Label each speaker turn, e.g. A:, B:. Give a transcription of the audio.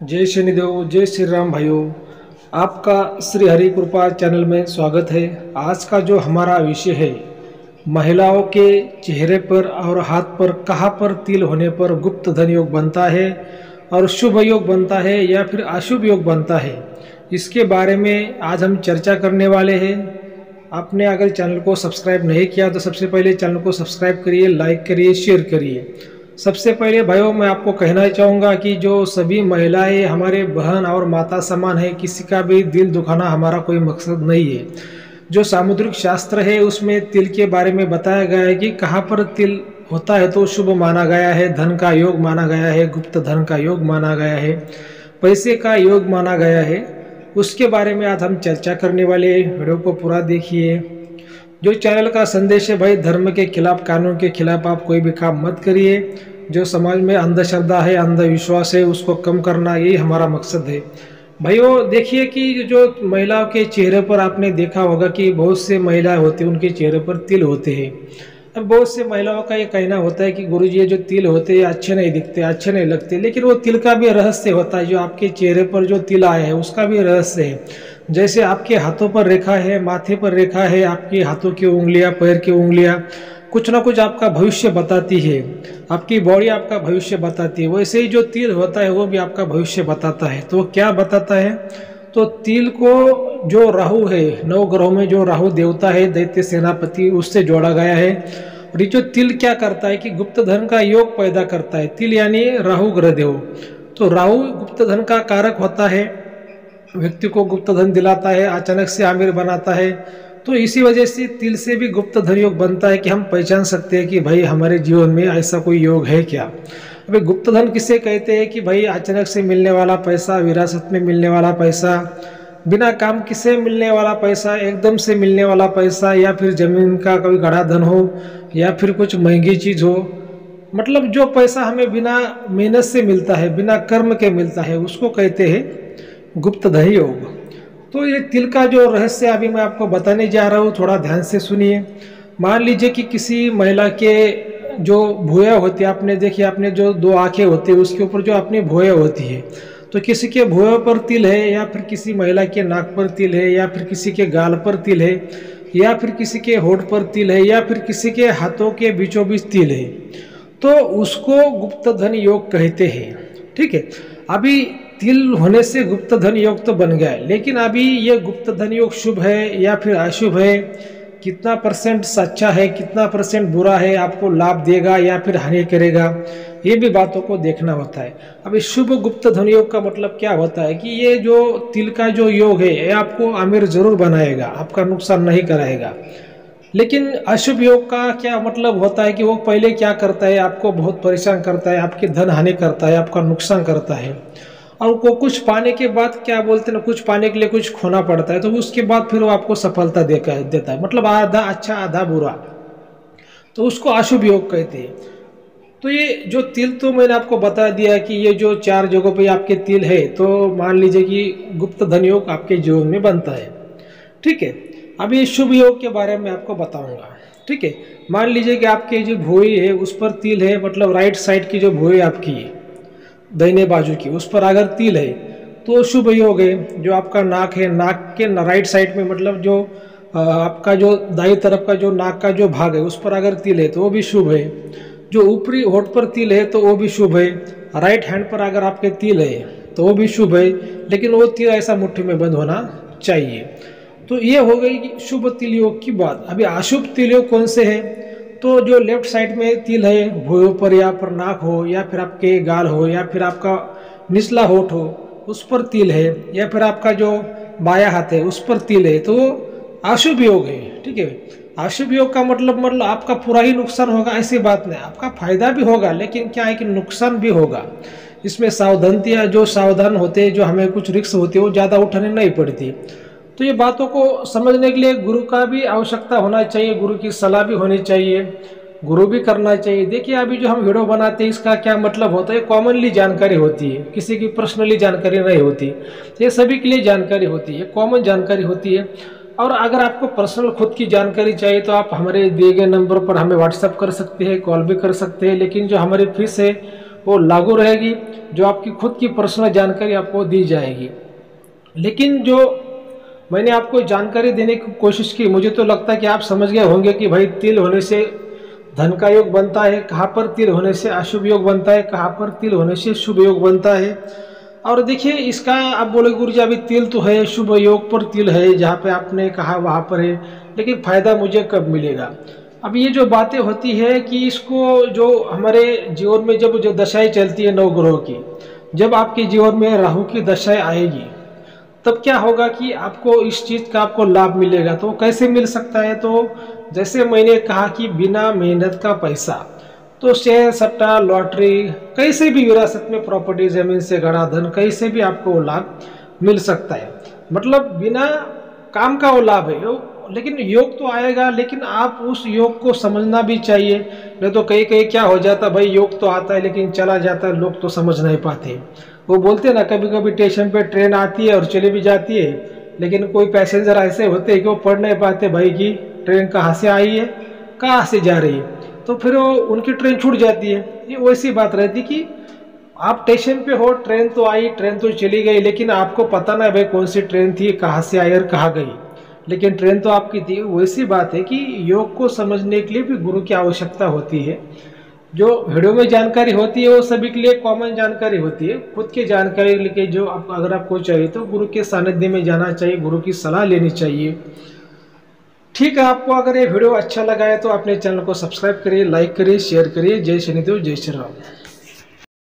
A: जय शनिदेव, जय श्री राम भाइयों। आपका श्री हरि कृपा चैनल में स्वागत है। आज का जो हमारा विषय है, महिलाओं के चेहरे पर और हाथ पर कहाँ पर तिल होने पर गुप्त धन योग बनता है और शुभ योग बनता है या फिर अशुभ योग बनता है, इसके बारे में आज हम चर्चा करने वाले हैं। आपने अगर चैनल को सब्सक्राइब नहीं किया तो सबसे पहले चैनल को सब्सक्राइब करिए, लाइक करिए, शेयर करिए। सबसे पहले भाइयों मैं आपको कहना चाहूँगा कि जो सभी महिलाएं हमारे बहन और माता समान है, किसी का भी दिल दुखाना हमारा कोई मकसद नहीं है। जो सामुद्रिक शास्त्र है उसमें तिल के बारे में बताया गया है कि कहाँ पर तिल होता है तो शुभ माना गया है, धन का योग माना गया है, गुप्त धन का योग माना गया है, पैसे का योग माना गया है। उसके बारे में आज हम चर्चा करने वाले हैं। वीडियो को पूरा देखिए। जो चैनल का संदेश है भाई, धर्म के खिलाफ, कानून के खिलाफ आप कोई भी काम मत करिए। जो समाज में अंधश्रद्धा है, अंधविश्वास है, उसको कम करना यही हमारा मकसद है। भाइयों देखिए कि जो महिलाओं के चेहरे पर आपने देखा होगा कि बहुत से महिलाएं होती हैं, उनके चेहरे पर तिल होते हैं। अब बहुत से महिलाओं का ये कहना होता है कि गुरुजी ये जो तिल होते हैं अच्छे नहीं दिखते, अच्छे नहीं लगते, लेकिन वो तिल का भी रहस्य होता है। जो आपके चेहरे पर जो तिल आया है उसका भी रहस्य है। जैसे आपके हाथों पर रेखा है, माथे पर रेखा है, आपके हाथों की उंगलियां, पैर की उंगलियां कुछ ना कुछ आपका भविष्य बताती है। आपकी बॉडी आपका भविष्य बताती है। वैसे ही जो तिल होता है वो भी आपका भविष्य बताता है। तो क्या बताता है? तो तिल को जो राहु है, 9 ग्रहों में जो राहु देवता है, दैत्य सेनापति, उससे जोड़ा गया है। और ये जो तिल क्या करता है कि गुप्त धन का योग पैदा करता है। तिल यानी राहु ग्रह देव। तो राहु गुप्त धन का कारक होता है, व्यक्ति को गुप्त धन दिलाता है, अचानक से अमीर बनाता है। तो इसी वजह से तिल से भी गुप्त धन योग बनता है कि हम पहचान सकते हैं कि भाई हमारे जीवन में ऐसा कोई योग है क्या। अभी गुप्त धन किसे कहते हैं कि भाई अचानक से मिलने वाला पैसा, विरासत में मिलने वाला पैसा, बिना काम किसे मिलने वाला पैसा, एकदम से मिलने वाला पैसा, या फिर जमीन का कोई गड़ा धन हो, या फिर कुछ महंगी चीज हो। मतलब जो पैसा हमें बिना मेहनत से मिलता है, बिना कर्म के मिलता है, उसको कहते हैं गुप्त धन योग। तो ये तिल का जो रहस्य अभी मैं आपको बताने जा रहा हूँ, थोड़ा ध्यान से सुनिए। मान लीजिए कि किसी महिला के जो भुया होती है, आपने देखी, आपने जो 2 आंखें होती है उसके ऊपर जो अपनी भुया होती है, तो किसी के भुया पर तिल है, या फिर किसी महिला के नाक पर तिल है, या फिर किसी के गाल पर तिल है, या फिर किसी के होठ पर तिल है, या फिर किसी के हाथों के बीचों बीच तिल है, तो उसको गुप्त धन योग कहते हैं। ठीक है। अभी तिल होने से गुप्त धन योग तो बन गया है, लेकिन अभी ये गुप्त धन योग शुभ है या फिर अशुभ है, कितना % सच्चा है, कितना % बुरा है, आपको लाभ देगा या फिर हानि करेगा, ये भी बातों को देखना होता है। अभी शुभ गुप्त धन योग का मतलब क्या होता है कि ये जो तिल का जो योग है ये आपको अमीर जरूर बनाएगा, आपका नुकसान नहीं कराएगा। लेकिन अशुभ योग का क्या मतलब होता है कि वो पहले क्या करता है, आपको बहुत परेशान करता है, आपकी धन हानि करता है, आपका नुकसान करता है, और को कुछ पाने के बाद क्या बोलते हैं ना, कुछ पाने के लिए कुछ खोना पड़ता है, तो उसके बाद फिर वो आपको सफलता देता है। मतलब आधा अच्छा आधा बुरा, तो उसको अशुभ योग कहते हैं। तो ये जो तिल तो मैंने आपको बता दिया कि ये जो 4 जगहों पे आपके तिल है, तो मान लीजिए कि गुप्त धन योग आपके जीवन में बनता है। ठीक है। अब ये शुभ योग के बारे में आपको बताऊंगा। ठीक है। मान लीजिए कि आपके जो भुई है उस पर तिल है, मतलब राइट साइड की जो भुई आपकी है, दाहिने बाजू की, उस पर अगर तिल है तो शुभ योग है। जो आपका नाक है, नाक के राइट साइड में, मतलब जो आपका जो दाईं तरफ का जो नाक का जो भाग है उस पर अगर तिल है तो वो भी शुभ है। जो ऊपरी होठ पर तिल है तो वो भी शुभ है। राइट हैंड पर अगर आपके तिल है तो वो भी शुभ है, लेकिन वो तिल ऐसा मुट्ठी में बंद होना चाहिए। तो ये हो गई कि शुभ तिल योग की बात। अभी अशुभ तिल योग कौन से है? तो जो लेफ्ट साइड में तिल है, भुयों पर या पर नाक हो, या फिर आपके गाल हो, या फिर आपका निचला होठ हो उस पर तिल है, या फिर आपका जो बाया हाथ है उस पर तिल है, तो अशुभ योग है। ठीक है। अशुभ योग का मतलब आपका पूरा ही नुकसान होगा ऐसी बात नहीं, आपका फायदा भी होगा, लेकिन क्या है कि नुकसान भी होगा। इसमें सावधानियाँ, जो सावधान होते हैं, जो हमें कुछ रिस्क होती है वो ज़्यादा उठाने नहीं पड़ती। तो ये बातों को समझने के लिए गुरु का भी आवश्यकता होना चाहिए, गुरु की सलाह भी होनी चाहिए, गुरु भी करना चाहिए। देखिए अभी जो हम वीडियो बनाते हैं इसका क्या मतलब होता है, कॉमनली जानकारी होती है, किसी की पर्सनली जानकारी नहीं होती, ये सभी के लिए जानकारी होती है, कॉमन जानकारी होती है। और अगर आपको पर्सनल खुद की जानकारी चाहिए तो आप हमारे दिए गए नंबर पर हमें व्हाट्सअप कर सकते हैं, कॉल भी कर सकते हैं। लेकिन जो हमारी फीस है वो लागू रहेगी, जो आपकी खुद की पर्सनल जानकारी आपको दी जाएगी। लेकिन जो मैंने आपको जानकारी देने की कोशिश की, मुझे तो लगता है कि आप समझ गए होंगे कि भाई तिल होने से धन का योग बनता है, कहाँ पर तिल होने से अशुभ योग बनता है, कहाँ पर तिल होने से शुभ योग बनता है। और देखिए इसका आप बोलोगे गुरुजी अभी तिल तो है, शुभ योग पर तिल है, जहाँ पे आपने कहा वहाँ पर है, लेकिन फायदा मुझे कब मिलेगा। अब ये जो बातें होती है कि इसको जो हमारे जीवन में जब जो दशाएं चलती है 9 ग्रहों की, जब आपके जीवन में राहु की दशाएं आएगी तब क्या होगा कि आपको इस चीज़ का आपको लाभ मिलेगा। तो कैसे मिल सकता है, तो जैसे मैंने कहा कि बिना मेहनत का पैसा, तो शेयर सट्टा लॉटरी कैसे भी विरासत में प्रॉपर्टी जमीन से गड़ा धन कैसे भी आपको वो लाभ मिल सकता है, मतलब बिना काम का वो लाभ है। लेकिन योग तो आएगा, लेकिन आप उस योग को समझना भी चाहिए। नहीं तो कहीं कहीं क्या हो जाता, भाई योग तो आता है लेकिन चला जाता है, लोग तो समझ नहीं पाते। वो बोलते हैं ना, कभी कभी स्टेशन पे ट्रेन आती है और चली भी जाती है, लेकिन कोई पैसेंजर ऐसे होते हैं कि वो पढ़ नहीं पाते भाई कि ट्रेन कहाँ से आई है कहाँ से जा रही है, तो फिर वो उनकी ट्रेन छूट जाती है। ये वैसी बात रहती कि आप स्टेशन पे हो, ट्रेन तो आई ट्रेन तो चली गई, लेकिन आपको पता ना भाई कौन सी ट्रेन थी, कहाँ से आई और कहाँ गई, लेकिन ट्रेन तो आपकी थी। वैसी बात है कि योग को समझने के लिए भी गुरु की आवश्यकता होती है। जो वीडियो में जानकारी होती है वो सभी के लिए कॉमन जानकारी होती है, खुद की जानकारी लेके जो आप अगर आपको चाहिए तो गुरु के सानिध्य में जाना चाहिए, गुरु की सलाह लेनी चाहिए। ठीक है, आपको अगर ये वीडियो अच्छा लगा है तो अपने चैनल को सब्सक्राइब करिए, लाइक करिए, शेयर करिए। जय शनिदेव, जय श्री राम।